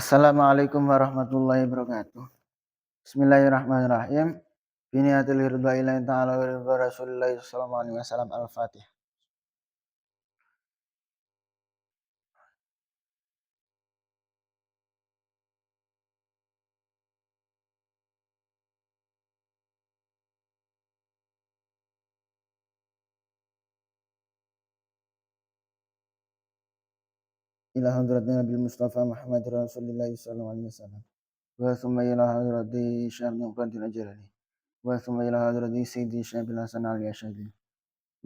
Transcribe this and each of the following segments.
Assalamualaikum warahmatullahi wabarakatuh. Bismillahirrahmanirrahim. Biniatil ridha ilahi ta'ala wa ridha Rasulillah sallallahu alaihi wasallam. Al-Fatihah. Ila hadratin Nabi Mustafa Muhammad Rasulillah sallallahu alaihi wasallam. Wa thumma ila hadrati Syekh Muqaddim Ajalani. Wa thumma ila hadrati Sayyidi Syekh bin Hasan al-Yashadi.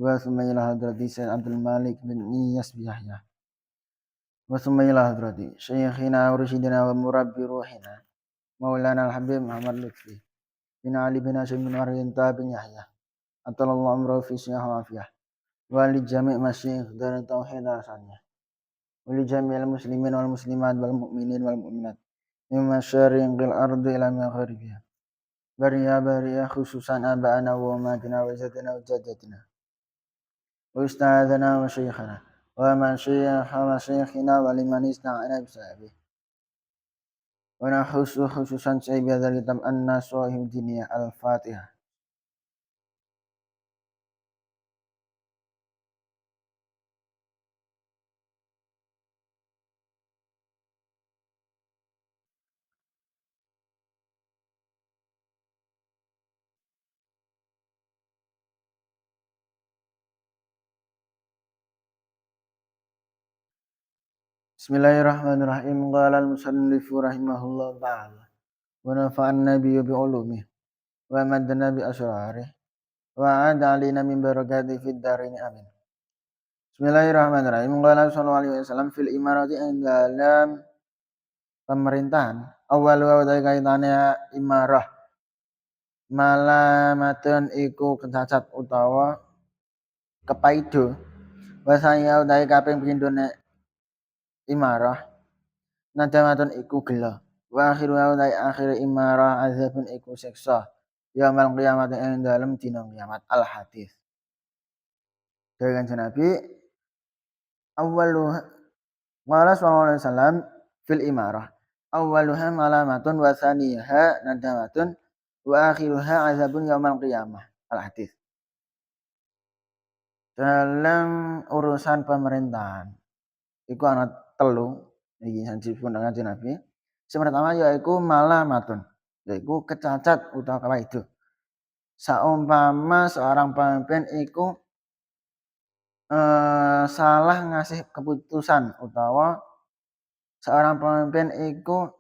Wa thumma ila hadrati Syekh Abdul Malik bin Iyas Biyahya. Wa thumma ila hadrati Syekhina wa Rashidina wa Murabbi Ruhina. Maulana al-Habib Muhammad Lutfi bin Ali bin Hashim bin Ariyanta bin Yahya. Atallahu amrahu fi sihah wa afiyah. Wa li jami' masyayikh dari tauhid alasannya. Wa li jami'il muslimin wal muslimat wal mu'minin wal mu'minat. Min masyariqil ardi ila magharibiha. Bariya khususan aba'ana wa umatina wa izzatina wa jaddatina. Wa ustadzana wa syekhana. Wa masyayikhina wa liman ista'ana bisabih. Wa nahusu khususan sahibi hadzal kitab an-nasuhid diniyah al-Fatihah. Bismillahirrahmanirrahim. Qala al-musannifu rahimahullah ta'ala. Wa nafa'an nabiyyu bi ulumih wa madana bi asrarih wa ada alina min barakati fid darin amin. Bismillahirrahmanirrahim. Qala sallallahu alaihi wasallam fil imarati dalam pemerintahan awal wa kaitannya imarah malamatun iku kecacat utawa kepaido wasaya utawi kaping pindhone imarah nadamatun iku gela wa akhiru akhir imarah azabun iku siksa yaumul kiamat ing dalem dina kiamat. Al hadis dari kanjeng Nabi awwalu qala sallallahu alaihi wasallam fil imarah awwaluha malamatun wa thaniha nadamatun wa akhiruha azabun yaumul qiyamah. Al hadis dalam urusan pemerintahan iku ana telu iki disebut kanjeng Nabi. Yang pertama yaiku malamatun, yaiku kecacat utawa kawaido. Saumpama seorang pemimpin iku salah ngasih keputusan utawa seorang pemimpin iku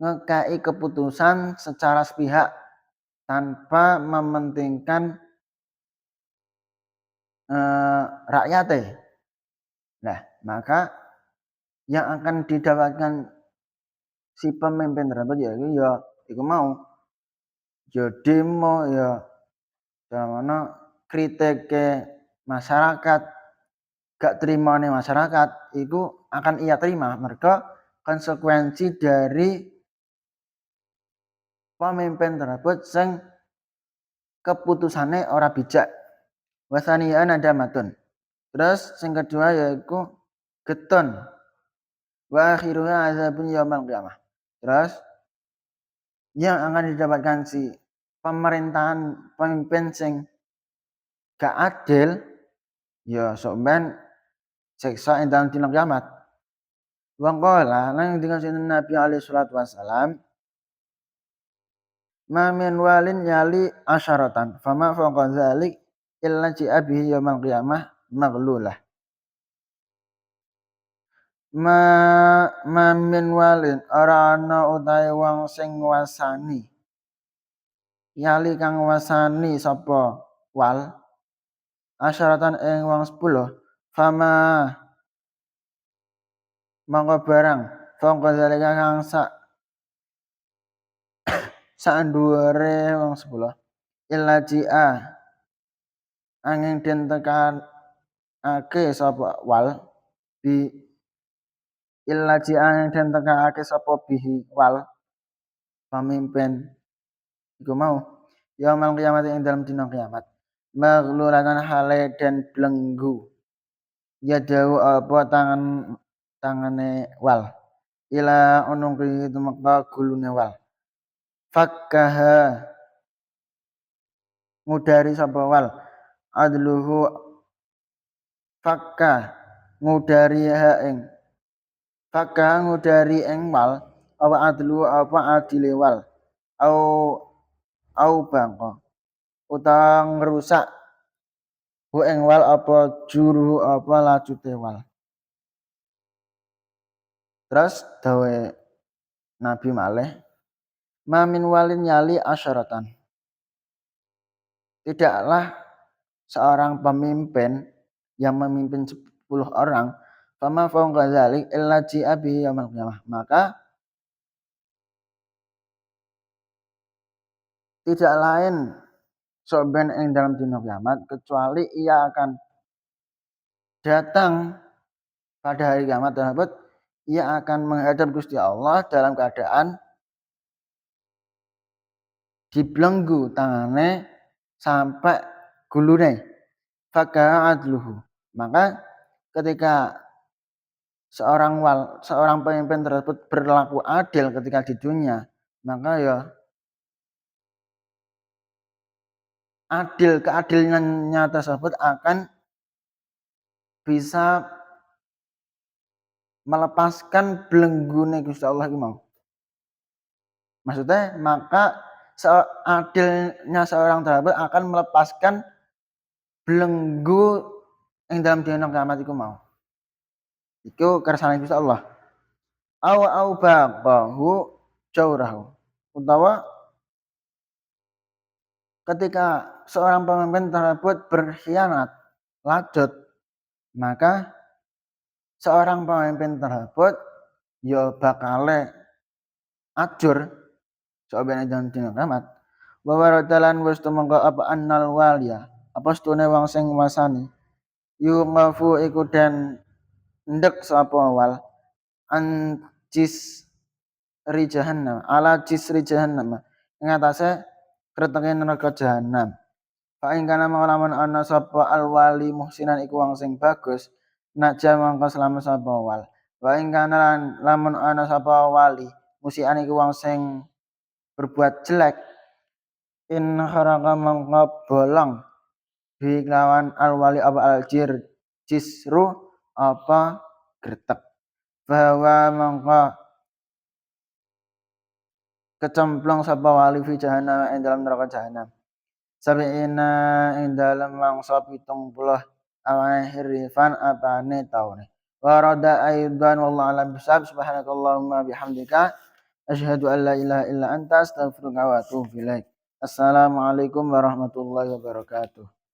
ngekai keputusan secara sepihak tanpa mementingkan rakyatnya. Nah, maka yang akan didapatkan si pemimpin tersebut yaitu iku mau demo dalam mana kritik masyarakat gak terima nih masyarakat itu akan ia terima mereka konsekuensi dari pemimpin tersebut sing keputusannya ora bijak. Wasanian ada matun. Terus yang kedua yaitu getun. Wa akhiruha azabun yaumil qiyamah. Terus yang akan didapatkan si pemerintahan pemimpin sing gak adil ya sampean siksa ing dalem dina kiamat. Wa qala lan dikasih Nabi alaihi salatu wasalam ma min walin yali asyaratan fama fawqa dzalik illa ji'a bihi yaumil qiyamah maghlulah. Ma min walin ora ana utahe wong sing nguasani yali kang nguasani sapa wal asyaratan ing wong 10 fama mangko barang fawqa dzalika kang sak dhuwure wong 10 illa ji'a angin den tekan ake sapa wal bi illa ji'a den tekan ake sapa bihi wal pemimpin iku mau yaumul kiamat ing dalam dina kiamat maghlulatan hale dan belenggu ya dawu apa tangane wal ila unungki tumeka gulune wal. Fakkaha ngudari sapa wal adluhu fakka ngudari ha ing fakka ngudari ing wal apa adlu apa adile wal au bangko utawa ngrusak hu ing wal apa juru apa lajute wal. Terus dawe Nabi malih mamin walin yali asyaratan, tidaklah seorang pemimpin yang memimpin 10 orang fama fawqa dzalik illa ji'a bihi yaumil qiyamah, maka tidak lain soben ing dalam dina kiamat kecuali ia akan datang pada hari kiamat tersebut, ia akan menghadap Gusti Allah dalam keadaan dibelenggu tangane sampai gulune. Faka adluhu, maka ketika seorang pemimpin tersebut berlaku adil ketika di dunia, maka ya keadilannya tersebut akan bisa melepaskan belenggune Gusti Allah iki mau. Maksudnya maka adilnya seorang tersebut akan melepaskan belenggu ing dalam dina kiamat iku mau. Iku kersane Gusti Allah. Au baqahu jaurahu. Utawa ketika seorang pemimpin tersebut berkhianat, lanjut, maka seorang pemimpin tersebut ya bakale ajur sobene dalam dina kiamat. Wa waradalan wis tumangka apa annal waliya, apa stune wong sing nguasani yungafu iku den ndek sapa wal ancis ri jahannam ala cisri jahannam ing atase kretenge neraka jahanam. Fa ing kana lamun ana sapa al wali muhsinan iku wong sing bagus naja mangko selamat sapa wal. Wa ing kana lamun ana sapa wali musian iku wong sing berbuat jelek in kharaqa mangko bolong bi lawan al wali apa al cisru apa gretek. Bahwa mangko kecemplung sapa wali fi jahanam ing dalam neraka jahanam. Sabiina ing dalam mangsa 70 awane hirifan apane taune. Wa rada aidan wallahu alam bisab subhanakallahumma bihamdika asyhadu an la ilaha illa anta astaghfiruka wa atubu ilaik. Assalamualaikum warahmatullahi wabarakatuh.